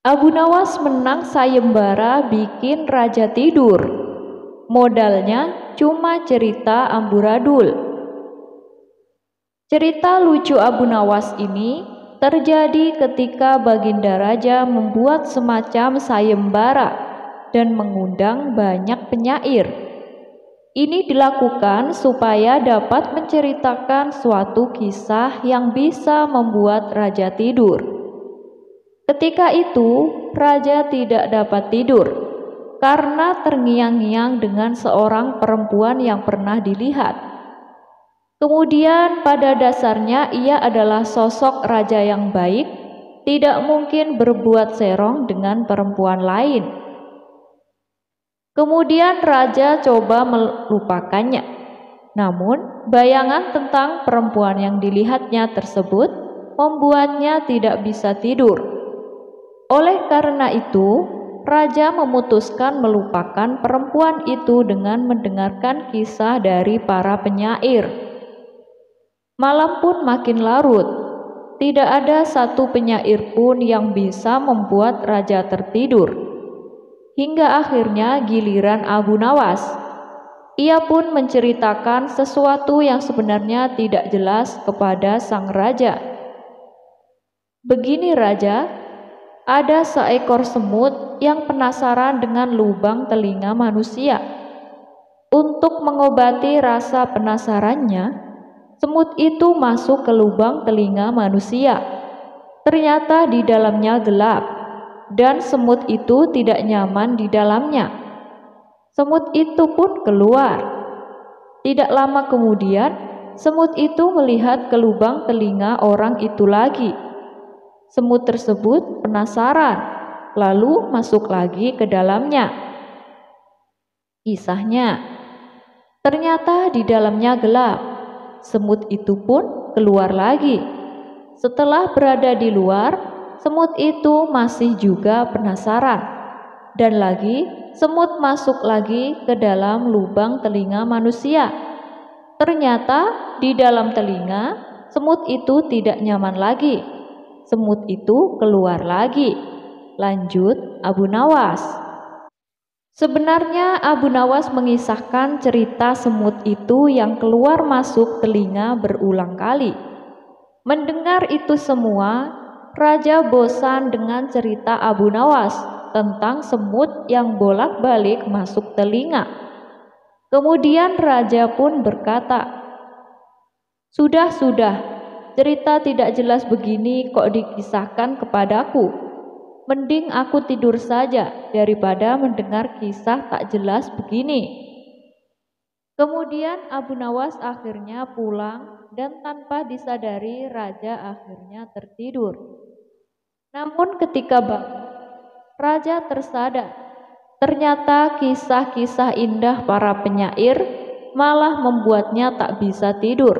Abu Nawas menang sayembara bikin raja tidur. Modalnya cuma cerita amburadul. Cerita lucu Abu Nawas ini terjadi ketika Baginda Raja membuat semacam sayembara dan mengundang banyak penyair. Ini dilakukan supaya dapat menceritakan suatu kisah yang bisa membuat raja tidur. Ketika itu, raja tidak dapat tidur karena terngiang-ngiang dengan seorang perempuan yang pernah dilihat. Kemudian pada dasarnya ia adalah sosok raja yang baik, tidak mungkin berbuat serong dengan perempuan lain. Kemudian raja coba melupakannya. Namun, bayangan tentang perempuan yang dilihatnya tersebut membuatnya tidak bisa tidur. Oleh karena itu, raja memutuskan melupakan perempuan itu dengan mendengarkan kisah dari para penyair. Malam pun makin larut. Tidak ada satu penyair pun yang bisa membuat raja tertidur. Hingga akhirnya giliran Abu Nawas. Ia pun menceritakan sesuatu yang sebenarnya tidak jelas kepada sang raja. Begini raja, ada seekor semut yang penasaran dengan lubang telinga manusia. Untuk mengobati rasa penasarannya, semut itu masuk ke lubang telinga manusia. Ternyata di dalamnya gelap, dan semut itu tidak nyaman di dalamnya. Semut itu pun keluar. Tidak lama kemudian, semut itu melihat ke lubang telinga orang itu lagi. Semut tersebut penasaran, lalu masuk lagi ke dalamnya. Kisahnya, ternyata di dalamnya gelap. Semut itu pun keluar lagi. Setelah berada di luar, semut itu masih juga penasaran. Dan lagi, semut masuk lagi ke dalam lubang telinga manusia. Ternyata di dalam telinga, semut itu tidak nyaman lagi. Semut itu keluar lagi. Lanjut Abu Nawas. Sebenarnya Abu Nawas mengisahkan cerita semut itu yang keluar masuk telinga berulang kali. Mendengar itu semua, raja bosan dengan cerita Abu Nawas tentang semut yang bolak-balik masuk telinga. Kemudian raja pun berkata, "Sudah, cerita tidak jelas begini kok dikisahkan kepadaku. Mending aku tidur saja daripada mendengar kisah tak jelas begini." Kemudian Abu Nawas akhirnya pulang dan tanpa disadari raja akhirnya tertidur. Namun ketika bangun, raja tersadar. Ternyata kisah-kisah indah para penyair malah membuatnya tak bisa tidur,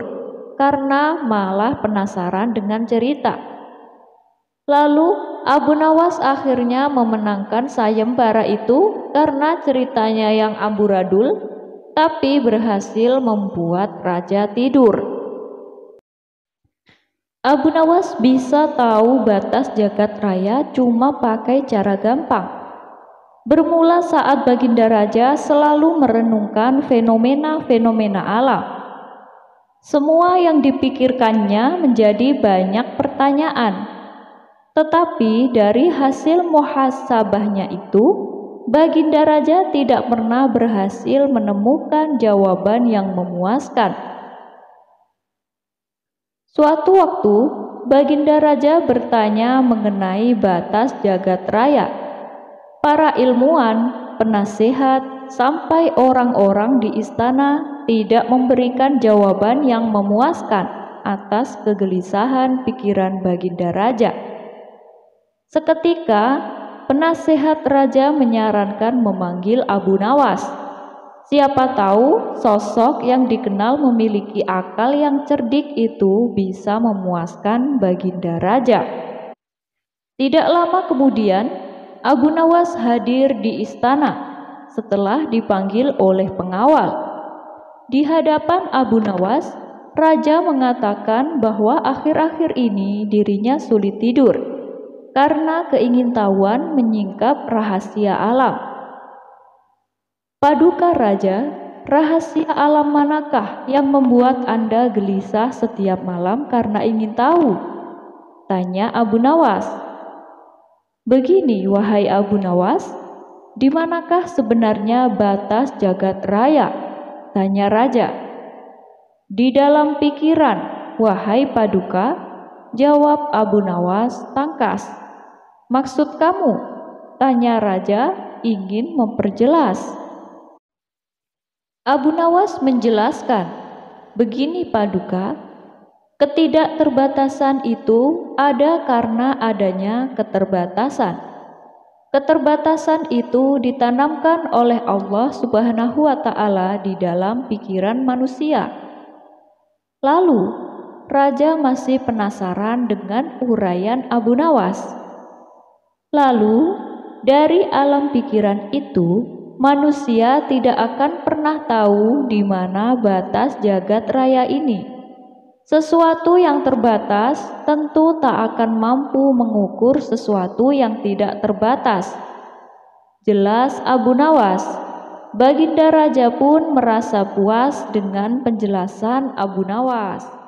karena malah penasaran dengan cerita. Lalu Abu Nawas akhirnya memenangkan sayembara itu karena ceritanya yang amburadul, tapi berhasil membuat raja tidur. Abu Nawas bisa tahu batas jagat raya cuma pakai cara gampang. Bermula saat Baginda Raja selalu merenungkan fenomena-fenomena alam. Semua yang dipikirkannya menjadi banyak pertanyaan. Tetapi dari hasil muhasabahnya itu, Baginda Raja tidak pernah berhasil menemukan jawaban yang memuaskan. Suatu waktu, Baginda Raja bertanya mengenai batas jagat raya. Para ilmuwan, penasehat, sampai orang-orang di istana tidak memberikan jawaban yang memuaskan atas kegelisahan pikiran Baginda Raja. Seketika, penasehat raja menyarankan memanggil Abu Nawas. Siapa tahu sosok yang dikenal memiliki akal yang cerdik itu bisa memuaskan Baginda Raja. Tidak lama kemudian, Abu Nawas hadir di istana setelah dipanggil oleh pengawal. Di hadapan Abu Nawas, raja mengatakan bahwa akhir-akhir ini dirinya sulit tidur. karena keingintahuan menyingkap rahasia alam. Paduka Raja, rahasia alam manakah yang membuat Anda gelisah setiap malam karena ingin tahu? Tanya Abu Nawas. Begini, wahai Abu Nawas, di manakah sebenarnya batas jagat raya? Tanya Raja. Di dalam pikiran, wahai Paduka, jawab Abu Nawas tangkas. Maksud kamu? Tanya Raja ingin memperjelas. Abu Nawas menjelaskan, begini Paduka, ketidakterbatasan itu ada karena adanya keterbatasan. Keterbatasan itu ditanamkan oleh Allah Subhanahu wa Ta'ala di dalam pikiran manusia. Lalu, Raja masih penasaran dengan uraian Abu Nawas. Lalu, dari alam pikiran itu, manusia tidak akan pernah tahu di mana batas jagat raya ini. Sesuatu yang terbatas tentu tak akan mampu mengukur sesuatu yang tidak terbatas. Jelas Abu Nawas. Baginda Raja pun merasa puas dengan penjelasan Abu Nawas.